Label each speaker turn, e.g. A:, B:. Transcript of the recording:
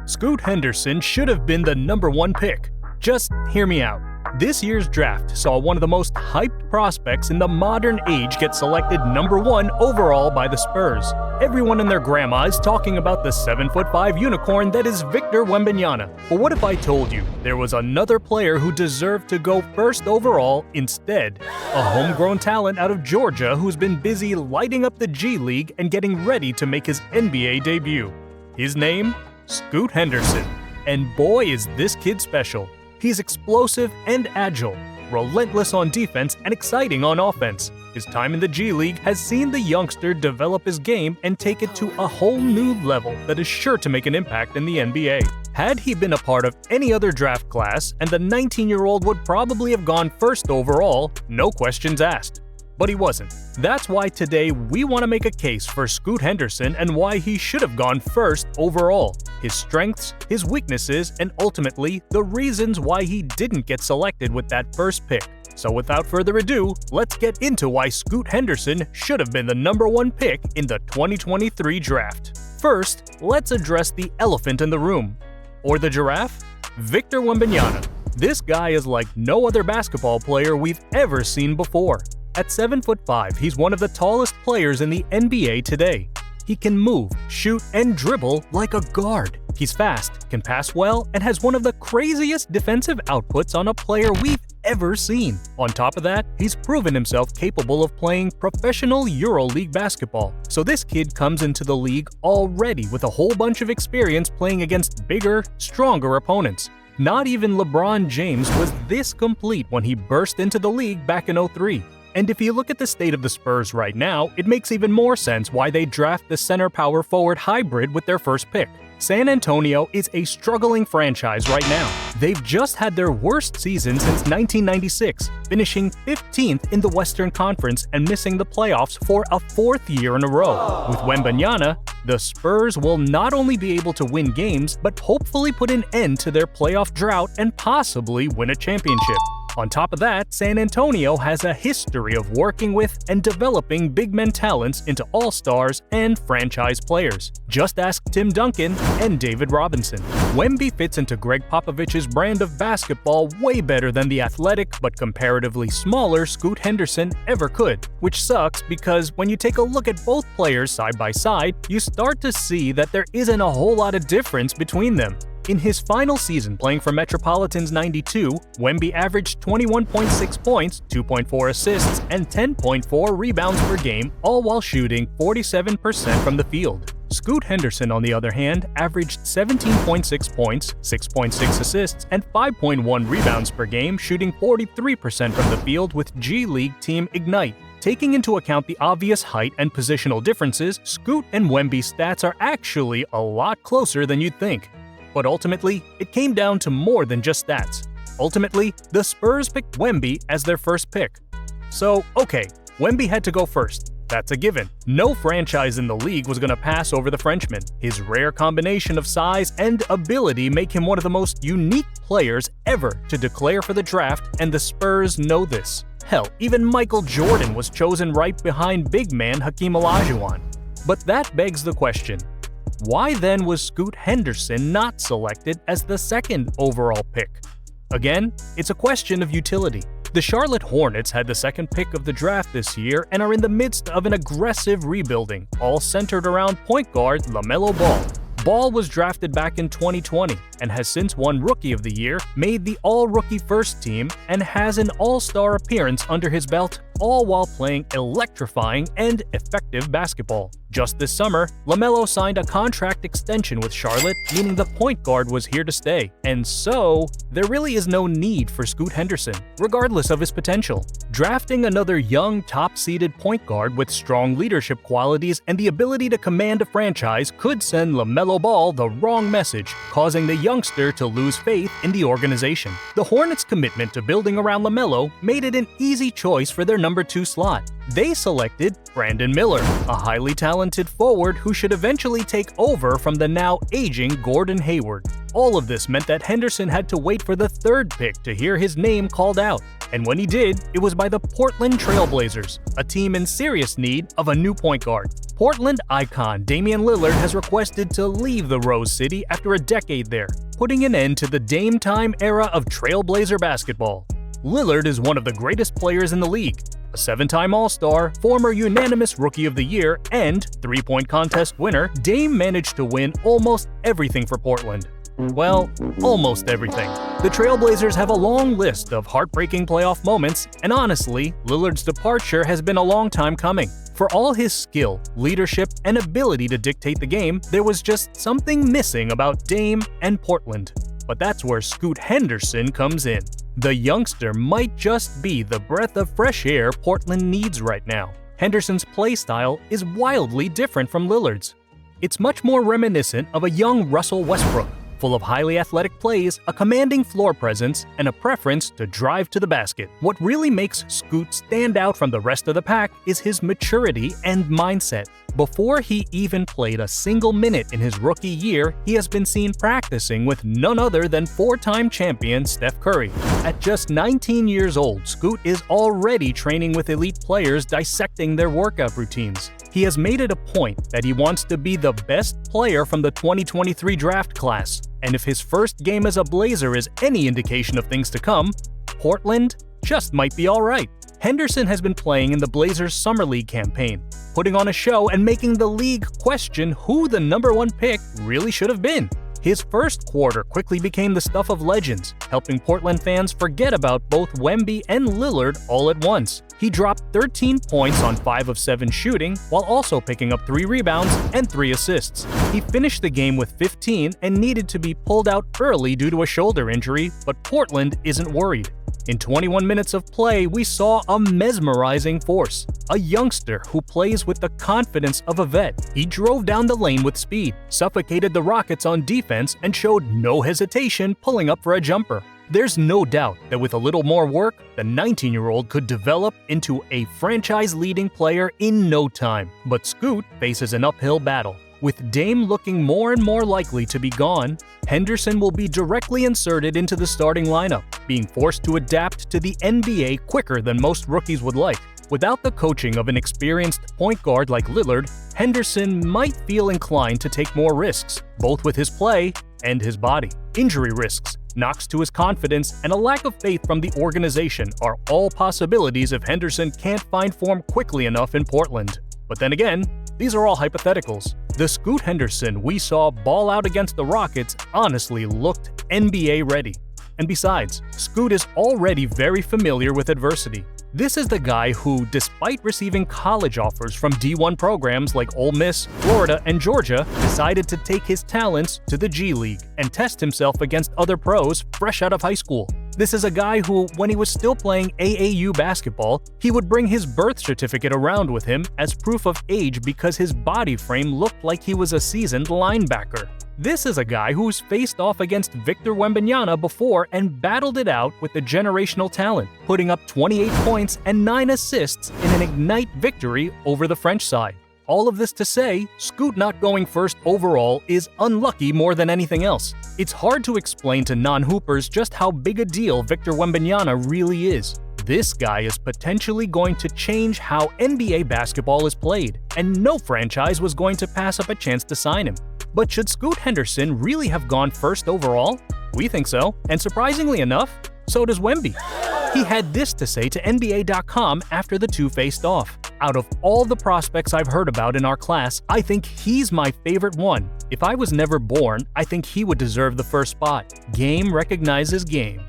A: Scoot Henderson should have been the number one pick. Just hear me out. This year's draft saw one of the most hyped prospects in the modern age get selected number one overall by the Spurs. Everyone and their grandma is talking about the 7'5" unicorn that is Victor Wembenyama. But what if I told you there was another player who deserved to go first overall instead? A homegrown talent out of Georgia who's been busy lighting up the G League and getting ready to make his NBA debut. His name? Scoot Henderson. And boy is this kid special. He's explosive and agile, relentless on defense and exciting on offense. His time in the G League has seen the youngster develop his game and take it to a whole new level that is sure to make an impact in the NBA. Had he been a part of any other draft class, and the 19-year-old would probably have gone first overall, no questions asked. But he wasn't. That's why today we want to make a case for Scoot Henderson and why he should have gone first overall, his strengths, his weaknesses, and ultimately the reasons why he didn't get selected with that first pick. So without further ado, let's get into why Scoot Henderson should have been the number one pick in the 2023 draft. First, let's address the elephant in the room. Or the giraffe? Victor Wembenyama. This guy is like no other basketball player we've ever seen before. At 7'5", he's one of the tallest players in the NBA today. He can move, shoot, and dribble like a guard. He's fast, can pass well, and has one of the craziest defensive outputs on a player we've ever seen. On top of that, he's proven himself capable of playing professional EuroLeague basketball. So this kid comes into the league already with a whole bunch of experience playing against bigger, stronger opponents. Not even LeBron James was this complete when he burst into the league back in 2003. And if you look at the state of the Spurs right now, it makes even more sense why they draft the center power forward hybrid with their first pick. San Antonio is a struggling franchise right now. They've just had their worst season since 1996, finishing 15th in the Western Conference and missing the playoffs for a fourth year in a row. With Wembanyama, the Spurs will not only be able to win games, but hopefully put an end to their playoff drought and possibly win a championship. On top of that, San Antonio has a history of working with and developing big men talents into all-stars and franchise players. Just ask Tim Duncan and David Robinson. Wemby fits into Greg Popovich's brand of basketball way better than the athletic but comparatively smaller Scoot Henderson ever could, which sucks because when you take a look at both players side by side, you start to see that there isn't a whole lot of difference between them. In his final season playing for Metropolitans 92, Wemby averaged 21.6 points, 2.4 assists, and 10.4 rebounds per game, all while shooting 47% from the field. Scoot Henderson, on the other hand, averaged 17.6 points, 6.6 assists, and 5.1 rebounds per game, shooting 43% from the field with G League team Ignite. Taking into account the obvious height and positional differences, Scoot and Wemby's stats are actually a lot closer than you'd think. But ultimately, it came down to more than just stats. Ultimately, the Spurs picked Wemby as their first pick. So, okay, Wemby had to go first. That's a given. No franchise in the league was going to pass over the Frenchman. His rare combination of size and ability make him one of the most unique players ever to declare for the draft, and the Spurs know this. Hell, even Michael Jordan was chosen right behind big man Hakeem Olajuwon. But that begs the question. Why then was Scoot Henderson not selected as the second overall pick? Again, it's a question of utility. The Charlotte Hornets had the second pick of the draft this year and are in the midst of an aggressive rebuilding, all centered around point guard LaMelo Ball. Ball was drafted back in 2020 and has since won Rookie of the Year, made the All-Rookie First Team, and has an All-Star appearance under his belt, all while playing electrifying and effective basketball. Just this summer, LaMelo signed a contract extension with Charlotte, meaning the point guard was here to stay. And so, there really is no need for Scoot Henderson, regardless of his potential. Drafting another young, top-seeded point guard with strong leadership qualities and the ability to command a franchise could send LaMelo Ball the wrong message, causing the youngster to lose faith in the organization. The Hornets' commitment to building around LaMelo made it an easy choice for their number 2 slot. They selected Brandon Miller, a highly talented forward who should eventually take over from the now aging Gordon Hayward. All of this meant that Henderson had to wait for the third pick to hear his name called out. And when he did, it was by the Portland Trail Blazers, a team in serious need of a new point guard. Portland icon Damian Lillard has requested to leave the Rose City after a decade there, putting an end to the Dame time era of Trailblazer basketball. Lillard is one of the greatest players in the league, a 7-time All-Star, former unanimous Rookie of the Year, and three-point contest winner. Dame managed to win almost everything for Portland. Well, almost everything. The Trailblazers have a long list of heartbreaking playoff moments, and honestly, Lillard's departure has been a long time coming. For all his skill, leadership, and ability to dictate the game, there was just something missing about Dame and Portland. But that's where Scoot Henderson comes in. The youngster might just be the breath of fresh air Portland needs right now. Henderson's play style is wildly different from Lillard's. It's much more reminiscent of a young Russell Westbrook, full of highly athletic plays, a commanding floor presence, and a preference to drive to the basket. What really makes Scoot stand out from the rest of the pack is his maturity and mindset. Before he even played a single minute in his rookie year, he has been seen practicing with none other than 4-time champion Steph Curry. At just 19 years old, Scoot is already training with elite players, dissecting their workout routines. He has made it a point that he wants to be the best player from the 2023 draft class, and if his first game as a Blazer is any indication of things to come, Portland just might be alright. Henderson has been playing in the Blazers' Summer League campaign, putting on a show and making the league question who the number 1 pick really should have been. His first quarter quickly became the stuff of legends, helping Portland fans forget about both Wemby and Lillard all at once. He dropped 13 points on 5 of 7 shooting, while also picking up 3 rebounds and 3 assists. He finished the game with 15 and needed to be pulled out early due to a shoulder injury, but Portland isn't worried. In 21 minutes of play, we saw a mesmerizing force, a youngster who plays with the confidence of a vet. He drove down the lane with speed, suffocated the Rockets on defense, and showed no hesitation pulling up for a jumper. There's no doubt that with a little more work, the 19-year-old could develop into a franchise-leading player in no time. But Scoot faces an uphill battle. With Dame looking more and more likely to be gone, Henderson will be directly inserted into the starting lineup, being forced to adapt to the NBA quicker than most rookies would like. Without the coaching of an experienced point guard like Lillard, Henderson might feel inclined to take more risks, both with his play and his body. Injury risks, knocks to his confidence, and a lack of faith from the organization are all possibilities if Henderson can't find form quickly enough in Portland. But then again, these are all hypotheticals. The Scoot Henderson we saw ball out against the Rockets honestly looked NBA ready. And besides, Scoot is already very familiar with adversity. This is the guy who, despite receiving college offers from D1 programs like Ole Miss, Florida, and Georgia, decided to take his talents to the G League and test himself against other pros fresh out of high school. This is a guy who, when he was still playing AAU basketball, he would bring his birth certificate around with him as proof of age because his body frame looked like he was a seasoned linebacker. This is a guy who's faced off against Victor Wembenyama before and battled it out with the generational talent, putting up 28 points and 9 assists in an Ignite victory over the French side. All of this to say, Scoot not going first overall is unlucky more than anything else. It's hard to explain to non-hoopers just how big a deal Victor Wembenyama really is. This guy is potentially going to change how NBA basketball is played, and no franchise was going to pass up a chance to sign him. But should Scoot Henderson really have gone first overall? We think so, and surprisingly enough, so does Wemby. He had this to say to NBA.com after the two faced off. Out of all the prospects I've heard about in our class, I think he's my favorite one. If I was never born, I think he would deserve the first spot. Game recognizes game.